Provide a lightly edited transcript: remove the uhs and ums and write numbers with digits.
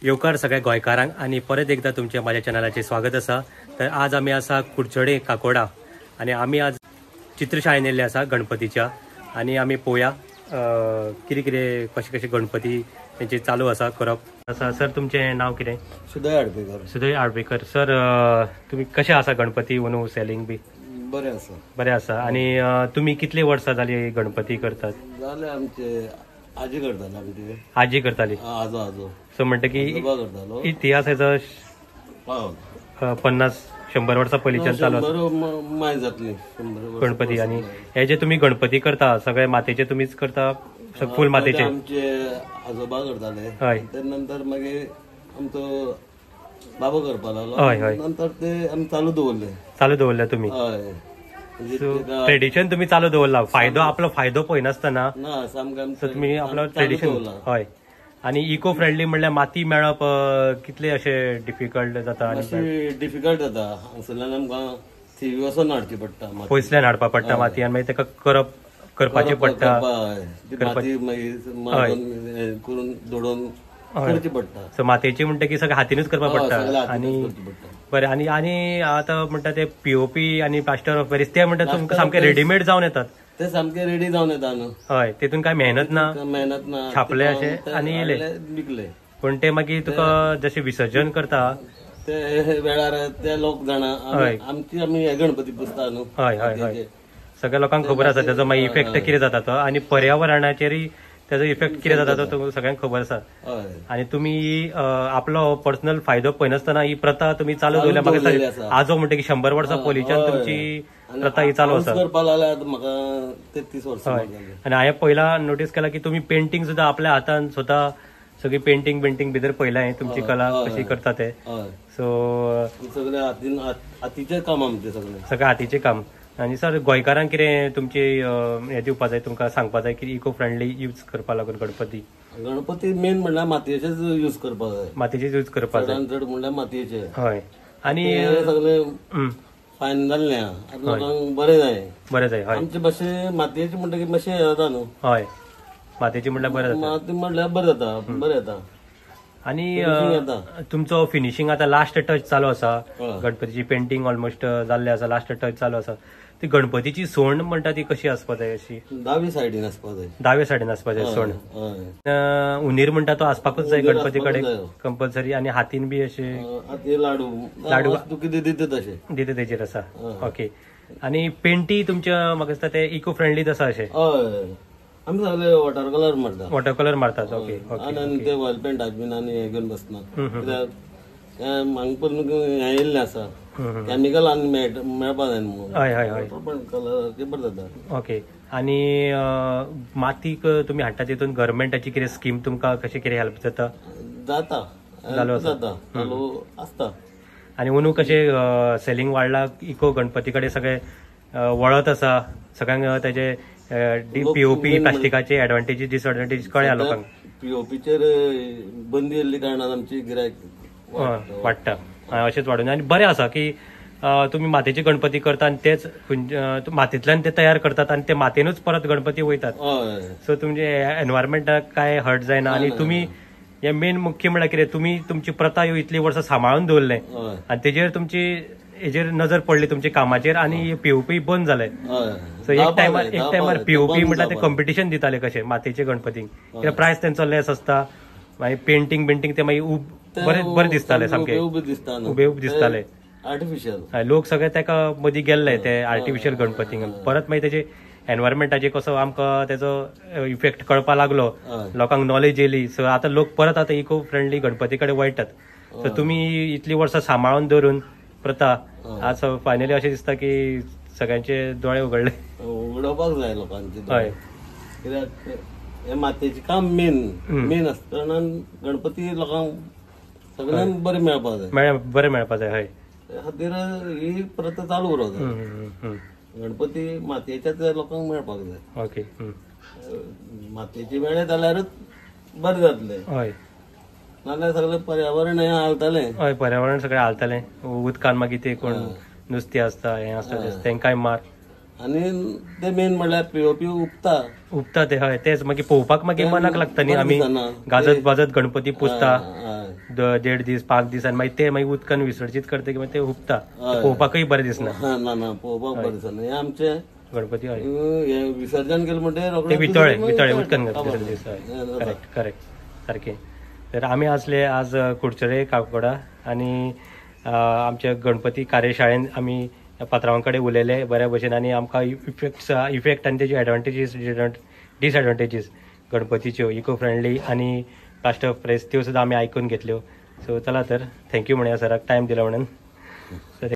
येवकार सगळ्या गोंयकारांक आणि परत एकदा तुमच्या माझ्या चॅनलाचे स्वागत असा। तर आज आम्ही असा कुडचडे काकोडा आणि आम्ही आज चित्रशाळेन येयल्ले असा गणपतीच्या आणि आम्ही पळोवया कितें कितें कशें कशें गणपती तेंचे चालू असा करप असा। सर तुमचें नाव कितें? सुदय आडपेकर। सुदय आडपेकर सर, तुम्ही कशें आसा गणपती वनू सेलिंग बी? बरें आसा। बरें आसा। आणि तुम्ही कितली वर्सां जाली गणपती करतात? जाले आमचे आजी करताले, आमची आजी करताली। आजो आजो सो म्हणटा की करतालो। इतिहास हेचो 50-100 वर्सां पयलींच्यान चालू आसा माय जातली गणपती। आणि हे जे तुम्ही गणपती करता सगळे मातेचे तुमीच करता? फुल मातेचे आमचे आजोबा करताले। हय। त्या नंतर मागीर आमचो बाबा करपा लागलो। हय हय। नंतर ते आमी चालू दवरले तुम्ही? हय। ट्रेडिशन तुम्ही चालू दवरला। फायदो आपलो फायदो पळयनासतना ना सामकें तुम्ही आपलो ट्रेडिशन। हय। आणि इको फ्रेंडली म्हणल्यार माती मेळप कितले अशे डिफिकल्ट जाता? आणि डिफिकल्ट जाता, हांगसरल्यान आमकां थिवी वचून हाडची पडटा, पयसल्यान हाडपा पडटा माती आणि मागीर तेका करपाचें पडटा। माती मागीर करून दोडोवन करची पडटा। सो मातयेची म्हणटा की सगळें हातीनूच करपा पडटा। आणि बरें। आणि आता म्हणटा ते पीओपी आणि प्लास्टर ऑफ पॅरिस ते म्हणटा तुमकां सामके रेडीमेड जावन येतात? ते सामके रेडी जावन येता न्हू। हय। तेतून काय मेहनत ना? मेहनत ना, छापले अशे आणि येले विकले। पण ते मागीर तुका जशें विसर्जन करता ते वेळार ते लोक जाणा आमी हे गणपती पुजता न्हू। हय हय हय। सगळ्या लोकांक खबर आसा तेजो मागीर इफेक्ट कितें जाता तो, आणि पर्यावरणाचेरय तेजो इफेक्ट कितें जाता तो सगळ्यांक खबर आसा। आणि तुम्ही आपलो पर्सनल फायदो पळयनासतना ही प्रथा तुम्ही चालू दवरल्या। म्हाका आजो म्हणटा की 100 वर्सां पयलींच्यान तुमची प्रथा ही चालू आसा। म्हाका 33 वर्सां जाली। आणि हांवें पयला नोटीस केला की तुम्ही पेंटिंग सुद्धा आपल्या हातान स्वता सगळी पेंटिंग बिंटींग पळयलां तुमची कला कशी करता ते। सो सगळे हातीचें काम आमचें सगळें हातीचें काम। आणि सर गोंयकारांक कितें तुमची हे दिवपा जाय, तुमकां सांगपा जाय की इको फ्रेंडली यूज करपा लागून गणपती मेन म्हणल्यार मातयेचेच यूज करपा जाय। मातयेचेच यूज करपा जाय चड म्हणल्यार मातयेचे। हय। आणि सगळे फायन जाल्ले लोकांक बरें जाय। हय। आमचे मातशें मातयेचे म्हणटा की मातशें जाता न्हू। हय। मातयेची म्हणल्यार बरें जाता। माती म्हणल्यार बरें जाता। आणि तुमचो फिनिशिंग आता लास्ट टच चालू आसा गणपतीची पेंटिंग ऑलमोस्ट जाल्ले आसा, लास्ट टच चालू आसा। ती गणपतीची सोंड म्हणटा ती कशी आसपा जाय? अशी दावे सायडीन आसपा जाय। दावे सायडीन आसपा जाय सोंड। उंदीर म्हणटा तो आसपाकूच जाय गणपती कडेन कंपल्सरी। आणि हातीन बी अशे लाडू तूं कितें दिता तशें दिता तेजेर आसा। ओके। आणि पेंटी तुमच्या म्हाका दिसता ते इको फ्रेंडलीच आसा अशें? हय। आमी सगळे वॉटर कलर मारतात। ओके। आनी ते ऑयल पेंट बीन आनी हे घेवन बसना, कित्याक हांगा पण हे येयल्ले आसा केमिकल आनी मेळपा जाय न्हू। हय हय हय। कलर ते बरें जाता। ओके। आणि मातीक तुमी हाडटा तितून गव्हर्मेंटाची कितें स्कीम तुमकां कशें कितें हेल्प जाता? जाता चालू आसता। आणि अंदू कशें सेलिंग वाडला इको गणपती कडेन सगळे वळत आसा सगळ्यांक तेजे पीओपी प्लास्टिकाचे एडवांटेजीस डिसएडवांटेजीस कळ्या लोकांक? पीओपीचेर बंदी येयल्ली कारणान आमची गिरायक वाडटा अशेंच वाडून। आणि बरें आसा की तुम्ही मातयेचे गणपती करता आणि तेच मातयेंतल्यान ते तयार करतात आणि ते मातयेनूच परत गणपती वयतात। सो तुमचे एनवायरमेंटाक काय हर्ट जायना। आणि तुम्ही हे मेन मुख्य म्हणल्यार कितें, तुम्ही तुमची प्रथा ह्यो इतली वर्सां सांबाळून दवरले आणि तेजेर तुमची हेजेर नजर पडली तुमच्या कामाचेर आणि पीओपी बंद जाले। सो एक टायमार पीओपी म्हटल्यार ते कॉम्पिटिशन दिताले कशें मातयेचे गणपतीक, कित्याक प्रायस तेंचो लेस आसता, मागीर पेंटिंग ते मागीर बरें दिसताले, सामके उबे दिसताले आर्टिफिशियल। लोक सगळे तेका मदीं गेल्ले ते आर्टिफिशियल गणपतीक। परत मागीर तेजे एनवायरमेंटाचे कसो आमकां तेजो इफेक्ट कळपा लागलो, लोकांक नॉलेज येयली। सो आतां लोक परत आतां इको फ्रेंडली गणपती कडेन वळटात। सो तुमी इतली वर्सां सांबाळून दवरून प्रथा आज फायनली अशें दिसता की सगळ्यांचे दोळे उगडोवपाक जाय लोकांचे। हय। कित्याक हे मातयेचें काम मेन आसता कारणान गणपती लोकांक सगळ्यांक बरें मेळपा जाय। बरें मेळपा जाय। हय। त्या खातीर ही प्रथा चालू उरता जाय। गणपती मातयेच्याच लोकांक मेळपाक जाय। ओके। मातयेचे मेळ्ळे जाल्यारूच बरें जातलें। हय। नाल्यार सगळें पर्यावरण हें हालतलें। हय, पर्यावरण सगळें हालतलें। उदकान मागीर ते कोण नुस्तें आसता हें आसता तेंकाय मार आनी ते मेन म्हणल्यार पीओपी उपता ते हय तेच मागीर पळोवपाक मागीर मनाक लागता न्ही आमी गाजत बाजत गणपती पुजता 1.5 दीस 5 दीस आनी मागीर ते मागीर उदकान विसर्जीत करता मागीर ते उपता पळोवपाकय बरें दिसना ना पळोवपाक बरें दिसना हे आमचे गणपती हय हे विसर्जन केलें म्हणटकीर ते वितळे उदकान करेक्ट करेक्ट सारकें तर आमी आसले आज कुडचडे काकोडा आनी आमच्या गणपती कार्यशाळेन आमी पात्रांवां कडेन उलयले बऱ्या भशेन आनी आमकां इफेक्ट आनी तेजे एडवांटेजीस डिसएडवांटेजीस गणपतीच्यो इको फ्रेंडली आनी प्लास्टर ऑफ पॅरिस त्यो सुद्दां आमी आयकून घेतल्यो सो चला तर थँक्यू म्हणया सराक टायम दिलो म्हणून